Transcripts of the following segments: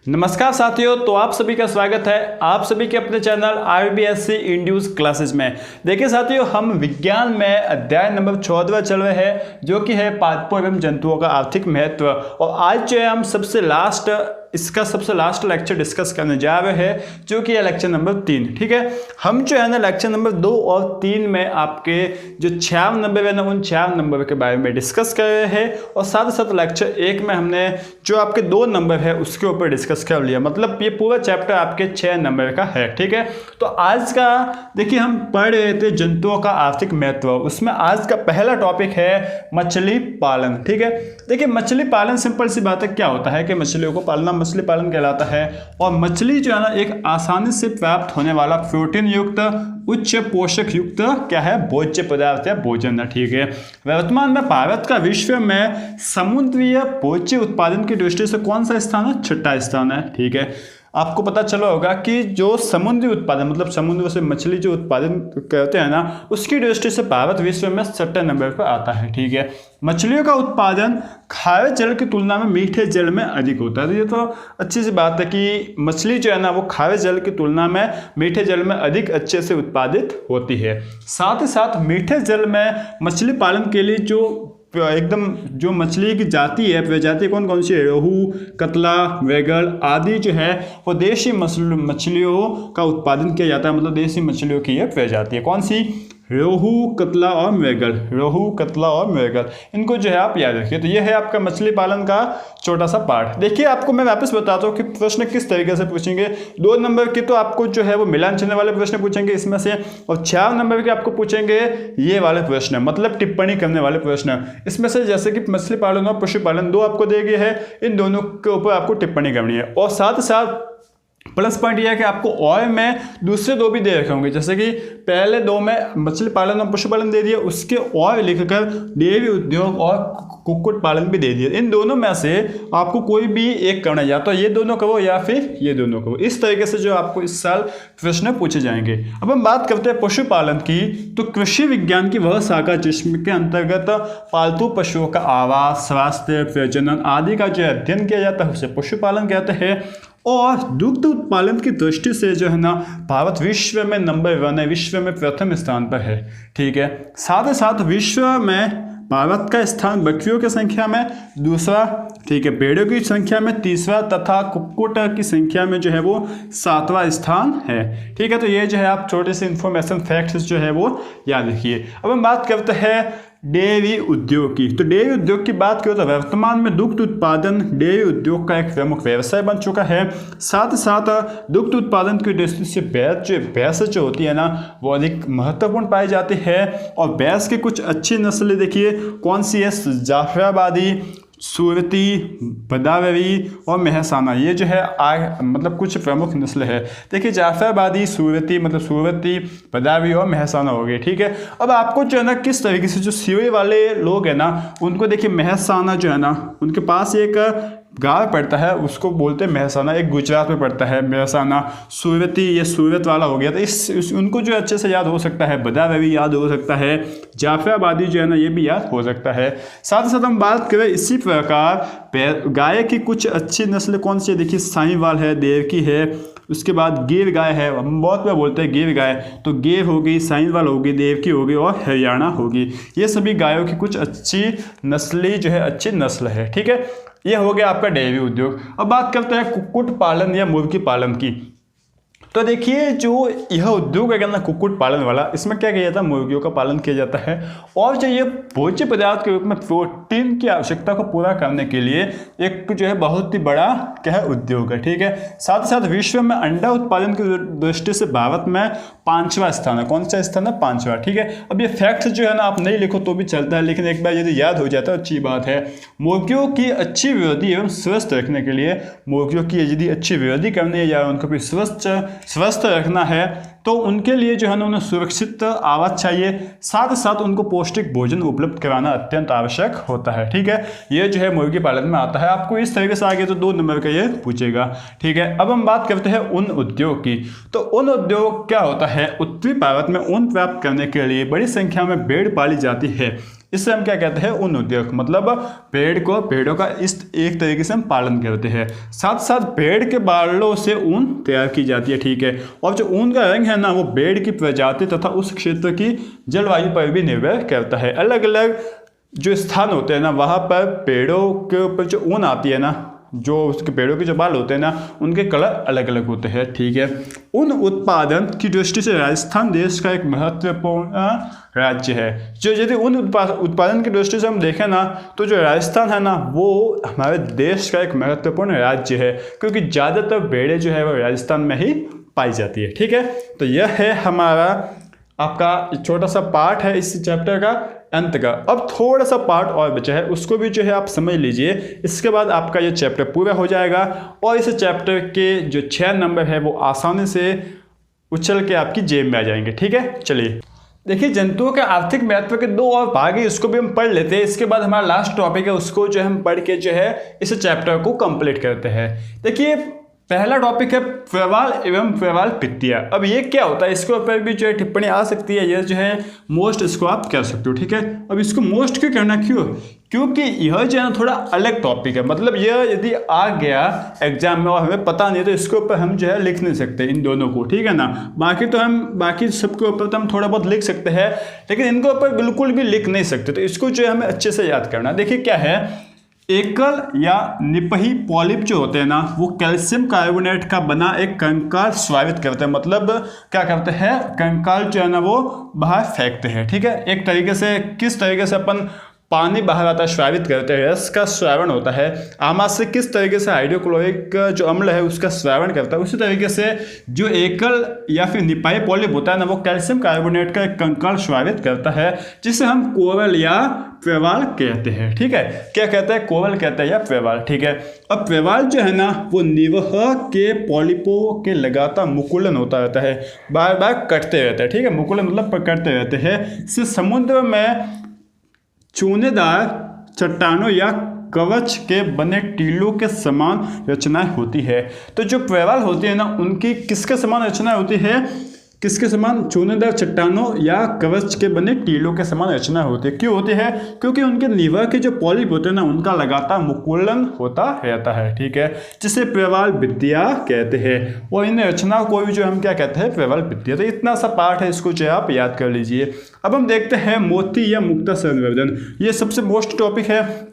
नमस्कार साथियों, तो आप सभी का स्वागत है आप सभी के अपने चैनल IBSC इंड्यूस क्लासेस में। देखिए साथियों, हम विज्ञान में अध्याय नंबर 14 चल रहे हैं जो कि है पादपों एवं जंतुओं का आर्थिक महत्व। और आज जो है हम इसका सबसे लास्ट लेक्चर डिस्कस करने जा रहे हैं जो कि है लेक्चर नंबर 3। ठीक है, हम जो है ना लेक्चर नंबर 2 और 3 में आपके जो 6 नंबर है ना उन 6 नंबर के बारे में डिस्कस कर रहे हैं और साथ ही साथ लेक्चर 1 में हमने जो आपके 2 नंबर है उसके ऊपर डिस्कस कर लिया। मतलब ये पूरा चैप्टर आपके 6 नंबर का है। ठीक है, तो आज का देखिए हम पढ़ रहे थे जंतुओं का आर्थिक महत्व। उसमें आज का पहला टॉपिक है मछली पालन। ठीक है, देखिए मछली पालन सिंपल सी बात है, क्या होता है कि मछलियों को पालना मछली पालन कहलाता है। और मछली जो है ना एक आसानी से प्राप्त होने वाला प्रोटीन युक्त उच्च पोषक युक्त क्या है भोज्य पदार्थ या भोजन है। ठीक है, वर्तमान में भारत का विश्व में समुद्रीय भोज्य उत्पादन की दृष्टि से कौन सा स्थान है? 6वां स्थान है। ठीक है, आपको पता चला होगा कि जो समुद्री उत्पादन मतलब समुद्र से मछली जो उत्पादन करते हैं ना उसकी दृष्टि से भारत विश्व में 6वें नंबर पर आता है। ठीक है, मछलियों का उत्पादन खारे जल की तुलना में मीठे जल में अधिक होता है। तो ये तो अच्छी सी बात है कि मछली जो है ना वो खारे जल की तुलना में मीठे जल में अधिक अच्छे से उत्पादित होती है। साथ ही साथ मीठे जल में मछली पालन के लिए जो एकदम जो मछली की जाति है प्रजाति कौन कौन सी है? रोहू, कतला, वेगल आदि जो है वो देशी मछलियों का उत्पादन किया जाता है। मतलब देशी मछलियों की यह प्रजाति है। कौन सी? रोहू, कतला और मृगल। रोहू, कतला और मृगल, इनको जो है आप याद रखिए। तो ये है आपका मछली पालन का छोटा सा पार्ट। देखिए आपको मैं वापस बताता हूँ कि प्रश्न किस तरीके से पूछेंगे। 2 नंबर के तो आपको जो है वो मिलान चिन्ह वाले प्रश्न पूछेंगे इसमें से, और 4 नंबर के आपको पूछेंगे ये वाले प्रश्न मतलब टिप्पणी करने वाले प्रश्न इसमें से। जैसे कि मछली पालन और पशुपालन 2 आपको दिए गए हैं, इन दोनों के ऊपर आपको टिप्पणी करनी है। और साथ ही साथ प्लस पॉइंट यह है कि आपको और में दूसरे 2 भी दे रखे होंगे। जैसे कि पहले 2 में मछली पालन और पशुपालन दे दिया, उसके और लिखकर डेयरी उद्योग और कुक्कुट पालन भी दे दिया। इन दोनों में से आपको कोई भी एक करना है, या तो ये दोनों करो या फिर ये दोनों करो। इस तरीके से जो आपको इस साल प्रश्न पूछे जाएंगे। अब हम बात करते हैं पशुपालन की, तो कृषि विज्ञान की वह शाखा जिसके अंतर्गत पालतू पशुओं का आवास, स्वास्थ्य, प्रजनन आदि का जो अध्ययन किया जाता है उसे पशुपालन कहते हैं। और दुग्ध उत्पादन की दृष्टि से जो है ना भारत विश्व में नंबर 1 है, विश्व में प्रथम स्थान पर है। ठीक है, साथ ही साथ विश्व में भारत का स्थान बकरियों की संख्या में 2रा, ठीक है, भेड़ों की संख्या में 3रा तथा कुक्कुट की संख्या में जो है वो 7वां स्थान है। ठीक है, तो ये जो है आप छोटे से इंफॉर्मेशन फैक्ट्स जो है वो याद रखिए। अब हम बात करते हैं डेयरी उद्योग की। तो डेयरी उद्योग की बात करें तो वर्तमान में दुग्ध उत्पादन डेयरी उद्योग का एक प्रमुख व्यवसाय बन चुका है। साथ ही साथ दुग्ध उत्पादन की दृष्टि से भैंस जो होती है ना वो अधिक महत्वपूर्ण पाई जाती है। और भैंस की कुछ अच्छी नस्लें देखिए कौन सी है? जाफराबादी, सूरती, भदावरी और मेहसाना, ये जो है मतलब कुछ प्रमुख नस्ल है। देखिए जाफराबादी, सूरती मतलब सूरती, भदावरी और मेहसाना हो गई। ठीक है, अब आपको जो है ना किस तरीके से जो सिवे वाले लोग हैं ना उनको देखिए मेहसाना जो है ना उनके पास एक गाँव पड़ता है उसको बोलते हैं मेहसाना, एक गुजरात में पड़ता है मेहसाना। सूरती ये सूरत वाला हो गया, तो उनको जो अच्छे से याद हो सकता है, भदावरी याद हो सकता है, जाफराबादी जो है ना ये भी याद हो सकता है। साथ ही साथ हम बात करें इसी प्रकार गाय की कुछ अच्छी नस्ल कौन सी है? देखिए साहीवाल है, देवकी है, उसके बाद गिर गाय है। हम बहुत बार बोलते हैं गिर गाय, तो गिर होगी, साहीवाल होगी, देवकी होगी और हरियाणा होगी। ये सभी गायों की कुछ अच्छी नस्ली जो है अच्छी नस्ल है। ठीक है, ये हो गया आपका डेयरी उद्योग। अब बात करते हैं कुक्कुट पालन या मुर्गी पालन की। तो देखिए जो यह उद्योग है ना कुक्कुट पालन वाला, इसमें क्या किया जाता है? मुर्गियों का पालन किया जाता है। और जो ये भोज्य पदार्थ के रूप में प्रोटीन की आवश्यकता को पूरा करने के लिए एक जो है बहुत ही बड़ा क्या है उद्योग है। ठीक है, साथ ही साथ विश्व में अंडा उत्पादन की दृष्टि से भारत में 5वां स्थान है। कौन सा स्थान है? 5वां। ठीक है, अब ये फैक्ट जो है ना आप नहीं लिखो तो भी चलता है, लेकिन एक बार यदि याद हो जाता है अच्छी बात है। मुर्गियों की अच्छी वृद्धि एवं स्वस्थ रखने के लिए, मुर्गियों की यदि अच्छी वृद्धि करनी है या उनको भी स्वस्थ रखना है तो उनके लिए जो है ना उन्हें सुरक्षित आवास चाहिए। साथ ही साथ उनको पौष्टिक भोजन उपलब्ध कराना अत्यंत आवश्यक होता है। ठीक है, ये जो है मुर्गी पालन में आता है। आपको इस तरीके से आगे तो 2 नंबर का ये पूछेगा। ठीक है, अब हम बात करते हैं ऊन उद्योग की। तो ऊन उद्योग क्या होता है? उत्तरी भारत में ऊन प्राप्त करने के लिए बड़ी संख्या में भेड़ पाली जाती है। इससे हम क्या कहते हैं, ऊन उद्योग। मतलब पेड़ों का इस एक तरीके से हम पालन करते हैं। साथ साथ पेड़ के बालों से ऊन तैयार की जाती है, ठीक है। और जो ऊन का रंग है ना, वो पेड़ की प्रजाति तथा उस क्षेत्र की जलवायु पर भी निर्भर करता है। अलग अलग जो स्थान होते हैं ना, वहाँ पर पेड़ों के ऊपर जो ऊन आती है ना, जो उसके पेड़ों के जो बाल होते हैं ना, उनके कलर अलग अलग होते हैं, ठीक है। ऊन उत्पादन की दृष्टि से राजस्थान देश का एक महत्वपूर्ण राज्य है। जो यदि ऊन उत्पादन की दृष्टि से हम देखें ना, तो जो राजस्थान है ना, वो हमारे देश का एक महत्वपूर्ण राज्य है, क्योंकि ज़्यादातर भेड़ें जो है वो राजस्थान में ही पाई जाती है, ठीक है। तो यह है हमारा आपका छोटा सा पार्ट है इस चैप्टर का अंत का। अब थोड़ा सा पार्ट और बचा है, उसको भी जो है आप समझ लीजिए। इसके बाद आपका ये चैप्टर पूरा हो जाएगा और इस चैप्टर के जो 6 नंबर है वो आसानी से उछल के आपकी जेब में आ जाएंगे, ठीक है। चलिए देखिए, जंतुओं के आर्थिक महत्व के 2 और भाग है, इसको भी हम पढ़ लेते हैं। इसके बाद हमारा लास्ट टॉपिक है, उसको जो हम पढ़ के जो है इस चैप्टर को कंप्लीट करते हैं। देखिए, पहला टॉपिक है प्रवाल एवं प्रवाल भित्तियाँ। अब ये क्या होता है, इसके ऊपर भी जो है टिप्पणी आ सकती है, ये जो है मोस्ट इसको आप कर सकते हो, ठीक है। अब इसको मोस्ट क्यों करना, क्योंकि यह जो है थोड़ा अलग टॉपिक है। मतलब यह यदि आ गया एग्जाम में और हमें पता नहीं, तो इसके ऊपर हम जो है लिख नहीं सकते इन दोनों को, ठीक है ना। बाकी सबके ऊपर तो हम थोड़ा बहुत लिख सकते हैं, लेकिन इनके ऊपर बिल्कुल भी लिख नहीं सकते। तो इसको जो है हमें अच्छे से याद करना। देखिए क्या है, एकल या निपही पॉलिप जो होते हैं ना, वो कैल्शियम कार्बोनेट का बना एक कंकाल स्रावित करते हैं। मतलब क्या करते हैं, कंकाल जो है ना वो बाहर फेंकते हैं, ठीक है। एक तरीके से किस तरीके से अपन पानी बाहर आता है, स्रावित करते हैं, रस का श्रावण होता है। आमाशय किस तरीके से हाइड्रोक्लोरिक जो अम्ल है उसका श्रावण करता है, उसी तरीके से जो एकल या फिर निपाई पॉलिप होता है ना, वो कैल्शियम कार्बोनेट का एक कंकाल श्रावित करता है, जिसे हम कोरल या प्रवाल कहते हैं, ठीक है। क्या कहते हैं, कोरल कहते हैं या प्रवाल, ठीक है। अब प्रवाल जो है ना, वो निवह के पॉलिपों के लगातार मुकुलन होता रहता है, बार बार कटते रहते हैं, ठीक है। मुकुलन मतलब पकड़ते रहते हैं। इससे समुद्र में चूनेदार चट्टानों या कवच के बने टीलों के समान रचनाएं होती है। तो जो प्रवाल होती है ना, उनकी किसके समान रचनाएं होती है, किसके समान, चूनेदार चट्टानों या कवच के बने टीलों के समान रचना होती है। क्यों होती है, क्योंकि उनके लीवर के जो पॉलिप होते हैं ना, उनका लगातार मुकुलन होता रहता है, ठीक है, जिसे प्रवाल भित्तियाँ कहते हैं। और इन रचनाओं को भी जो हम क्या कहते हैं, प्रवाल भित्तियाँ। तो इतना सा पार्ट है, इसको जो आप याद कर लीजिए। अब हम देखते हैं मोती या मुक्ता संवर्धन। ये सबसे मोस्ट टॉपिक है।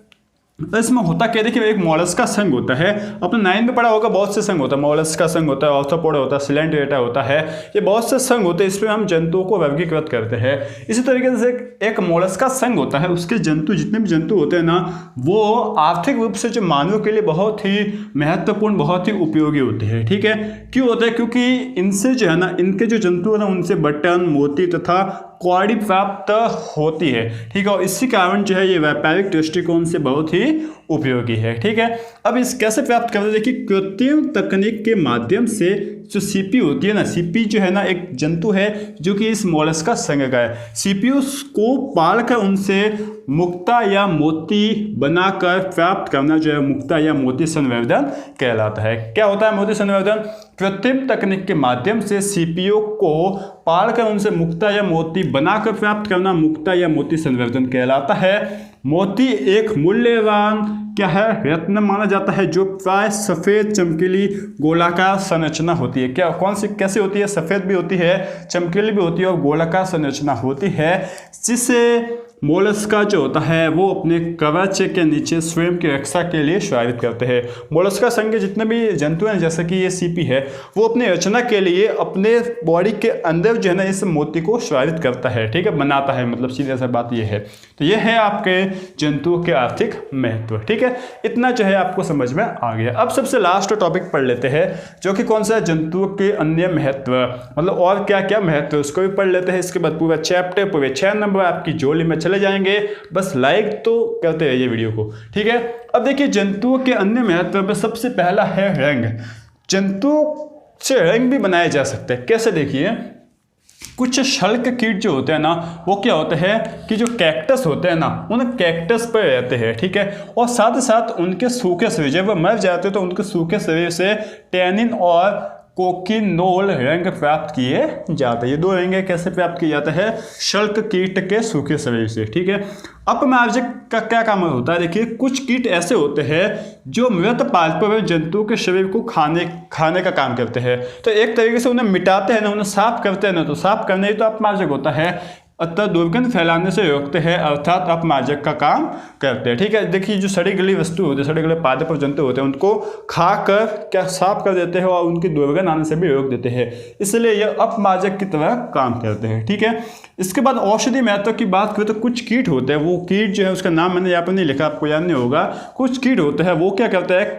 इसमें होता क्या, देखिए एक मॉलस्क का संघ होता है। अपने 9 में पढ़ा होगा, बहुत से संघ होता है। मॉलस्क का संघ होता है, ऑर्थोपोडा होता है, सिलेंट्रेटा होता है, ये बहुत से संघ होते हैं। इसमें हम जंतुओं को वर्गीकृत करते हैं। इसी तरीके से एक मॉलस्क का संघ होता है, उसके जंतु जितने भी जंतु होते हैं ना, वो आर्थिक रूप से जो मानव के लिए बहुत ही महत्वपूर्ण, बहुत ही उपयोगी होते हैं, ठीक है। क्यों होता है, क्योंकि इनसे जो है ना, इनके जो जंतु है ना, उनसे बटन, मोती तथा कौड़ी प्राप्त होती है, ठीक है। और इसी कारण जो है ये व्यापारिक दृष्टिकोण से बहुत ही उपयोगी है, ठीक है। अब इस कैसे प्राप्त करते हैं, देखिए कृत्रिम तकनीक के माध्यम से जो सीपी होती है ना, सीपी जो है ना एक जंतु है जो कि इस मॉलस्क का संघ का है। सीपीयू को पालकर उनसे मुक्ता या मोती बनाकर प्राप्त करना जो है मुक्ता या मोती संवर्धन कहलाता है। क्या होता है मोती संवर्धन, कृत्रिम तकनीक के माध्यम से सीपीयू को पालकर उनसे मुक्ता या मोती बनाकर प्राप्त करना मुक्ता या मोती संवर्धन कहलाता है। मोती एक मूल्यवान क्या है, रत्न माना जाता है, जो प्राय सफेद चमकीली गोलाकार संरचना होती है। क्या कौन सी कैसी होती है, सफेद भी होती है, चमकीली भी होती है और गोलाकार संरचना होती है, जिसे मोलस्का जो होता है वो अपने कवच के नीचे स्वयं की रक्षा के लिए श्रावित करते हैं। मोलस्का संघ के जितने भी जंतु हैं, जैसे कि ये सीपी है, वो अपनी रचना के लिए अपने बॉडी के अंदर जो है ना इस मोती को श्रावित करता है, ठीक है, बनाता है। मतलब सीधी सा बात ये है। तो ये है आपके जंतुओं के आर्थिक महत्व, ठीक है। इतना जो है आपको समझ में आ गया। अब सबसे लास्ट टॉपिक पढ़ लेते हैं, जो कि कौन सा, जंतुओं के अन्य महत्व, मतलब और क्या क्या महत्व, उसको भी पढ़ लेते हैं। इसके बाद पूरा चैप्टर, पूरे 6 नंबर आपकी झोली में चले जाएंगे। बस लाइक तो करते रहिए वीडियो को, ठीक है। अब देखिए जंतुओं के अन्य महत्व में सबसे पहला है रंग। जंतु से रंग भी बनाए जा सकते हैं। कैसे, देखिए कुछ शल्क कीट जो होते हैं ना, वो क्या होते हैं कि जो कैक्टस होते हैं ना, उन कैक्टस पर रहते हैं, ठीक है। और साथ ही साथ उनके सूखे शरीर, जब वो मर जाते हैं तो उनके सूखे शरीर से टैनिन और कोकिनोल रंग प्राप्त किए जाते हैं। ये 2 रंग कैसे प्राप्त किए जाते हैं? शल्क कीट के सूखे शरीर से। ठीक है, अपमार्जक का क्या काम होता है? देखिए, कुछ कीट ऐसे होते हैं जो मृत पादपों एवं जंतुओं के शरीर को खाने का काम करते हैं। तो एक तरीके से उन्हें मिटाते हैं ना, उन्हें साफ करते हैं ना, तो साफ करने ही तो अपमार्जक होता है। अतः दुर्गंध फैलाने से रोकते हैं, अर्थात अपमार्जक का काम करते हैं। ठीक है, देखिए जो सड़ी गली वस्तु होती है, सड़े गले पादप और जंतु होते हैं, उनको खाकर क्या साफ कर देते हैं और उनकी दुर्गंध आने से भी रोक देते हैं, इसलिए यह अपमार्जक की तरह काम करते हैं। ठीक है, इसके बाद औषधि महत्व की बात करें तो कुछ कीट होते हैं, वो कीट जो है उसका नाम मैंने यहाँ पर नहीं लिखा, आपको याद नहीं होगा। कुछ कीट होते हैं वो क्या करते हैं?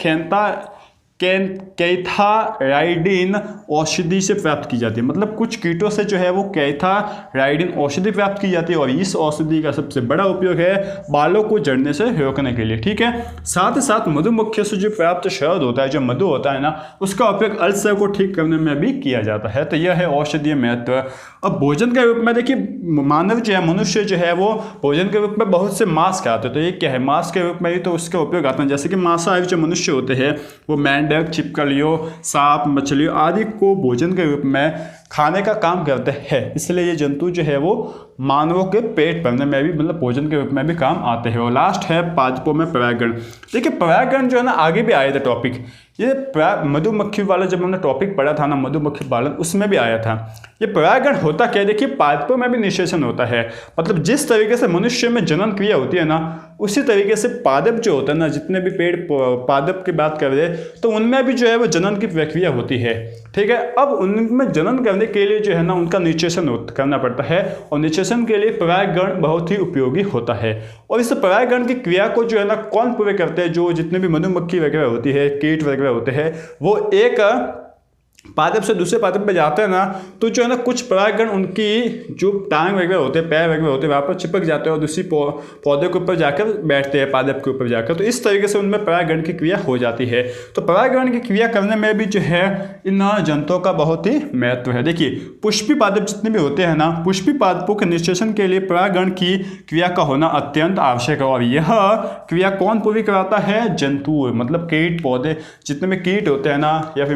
कैथाराइडिन औषधि से प्राप्त की जाती है। मतलब कुछ कीटों से जो है वो कैथाराइडिन औषधि प्राप्त की जाती है, और इस औषधि का सबसे बड़ा उपयोग है बालों को झड़ने से रोकने के लिए। ठीक है, साथ ही साथ मधुमक्खियों से जो प्राप्त शहद होता है, जो मधु होता है ना, उसका उपयोग अल्सर को ठीक करने में भी किया जाता है। तो यह है औषधीय महत्व। अब भोजन के रूप में देखिए, मानव जो है, मनुष्य जो है वो भोजन के रूप में बहुत से मांस खाते हैं। तो ये क्या है? मांस के रूप में ही तो उसका उपयोग आता है। जैसे कि मांसाहारी जो मनुष्य होते हैं वो मेंढक, छिपकलियों, सांप, मछलियों आदि को भोजन के रूप में खाने का काम करते हैं। इसलिए ये जंतु जो है वो मानवों के पेट भरने में भी, मतलब भोजन के रूप में भी काम आते हैं। और लास्ट है पादपों में परागण। देखिए, परागण जो है ना, आगे भी आया था टॉपिक, ये मधुमक्खी वाला जब हमने टॉपिक पढ़ा था ना, मधुमक्खी पालन, उसमें भी आया था। ये परागण होता क्या है? देखिए, पादपों में भी निषेचन होता है। मतलब जिस तरीके से मनुष्य में जनन क्रिया होती है ना, उसी तरीके से पादप जो होता है ना, जितने भी पेड़ पादप की बात कर रहे हैं, तो उनमें भी जो है वो जनन की प्रक्रिया होती है। ठीक है, अब उनमें जनन करने के लिए जो है ना, उनका निषेचन करना पड़ता है, और निषेचन के लिए परागण बहुत ही उपयोगी होता है। और इस परागण की क्रिया को जो है ना, कौन पूरे करते हैं? जो जितने भी मधुमक्खी वगैरह होती है, कीट वगैरह होते हैं, वो एक पादप से दूसरे पादप पे जाते हैं ना, तो जो है ना, कुछ परागण उनकी जो टांग वगैरह होते हैं, पैर वगैरह होते हैं, वहाँ पर चिपक जाते हैं और दूसरी पौधे के ऊपर जाकर बैठते हैं, पादप के ऊपर जाकर। तो इस तरीके से उनमें परागण की क्रिया हो जाती है। तो परागण की क्रिया करने में भी जो है इन जंतुओं का बहुत ही महत्व है। देखिए, पुष्पी पादप जितने भी होते हैं ना, पुष्पी पादपों के निषेचन के लिए परागण की क्रिया का होना अत्यंत आवश्यक है। और यह क्रिया कौन पूरी कराता है? जंतु, मतलब कीट, पौधे, जितने भी कीट होते हैं ना, या फिर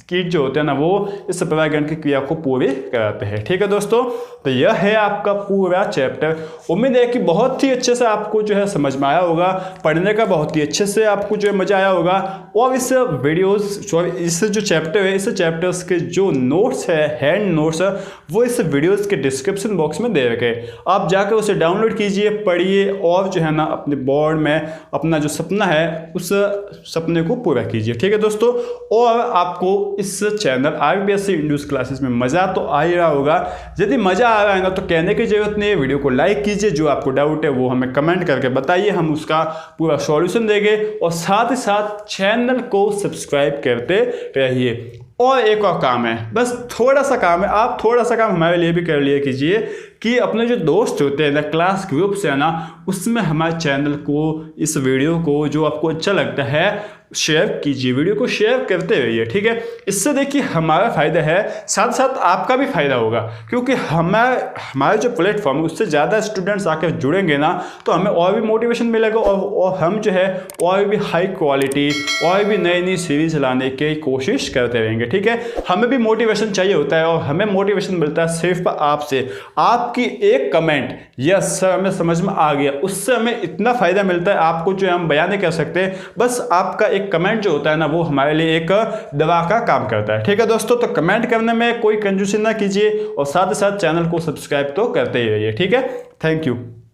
कीट जो होते हैं ना, वो इस परागण की क्रिया को पूरी कराते हैं। ठीक है दोस्तों, तो यह है आपका पूरा चैप्टर। उम्मीद है कि बहुत ही अच्छे से आपको जो है समझ में आया होगा, पढ़ने का बहुत ही अच्छे से आपको जो है मजा आया होगा। और इस इस जो चैप्टर है, इस चैप्टर्स के जो नोट्स है, हैंड नोट्स है, वो इस वीडियोस के डिस्क्रिप्शन बॉक्स में दे रखे। आप जाकर उसे डाउनलोड कीजिए, पढ़िए, और जो है ना, अपने बोर्ड में अपना जो सपना है, उस सपने को पूरा कीजिए। ठीक है दोस्तों, और आपको इस चैनल RBSC इंड्यूस क्लासेस में मजा तो आ ही रहा होगा। यदि मजा आ रहा है ना, तो कहने की जरूरत नहीं है, वीडियो को लाइक कीजिए, जो आपको डाउट है वो हमें कमेंट करके बताइए, हम उसका पूरा सॉल्यूशन देंगे। और साथ ही साथ चैनल को सब्सक्राइब करते रहिए। और एक और काम है, बस थोड़ा सा काम है, आप थोड़ा सा काम हमारे लिए भी कर लिया कीजिए, कि अपने जो दोस्त होते हैं ना, क्लास ग्रुप से है ना, उसमें हमारे चैनल को, इस वीडियो को, जो आपको अच्छा लगता है, शेयर कीजिए। वीडियो को शेयर करते रहिए। ठीक है, इससे देखिए हमारा फायदा है, साथ साथ आपका भी फायदा होगा, क्योंकि हमारा जो प्लेटफॉर्म है उससे ज़्यादा स्टूडेंट्स आकर जुड़ेंगे ना, तो हमें और भी मोटिवेशन मिलेगा, और हम जो है और भी हाई क्वालिटी, और भी नई नई सीरीज लाने की कोशिश करते रहेंगे। ठीक है, हमें भी मोटिवेशन चाहिए होता है, और हमें मोटिवेशन मिलता है सिर्फ आपसे। आपकी एक कमेंट, यस सर हमें समझ में आ गया, उससे हमें इतना फायदा मिलता है, आपको जो है हम बयान नहीं कर सकते। बस आपका एक कमेंट जो होता है ना, वो हमारे लिए एक दवा का काम करता है। ठीक है दोस्तों, तो कमेंट करने में कोई कंजूसी ना कीजिए, और साथ ही साथ चैनल को सब्सक्राइब तो करते ही रहिए। ठीक है, थैंक यू।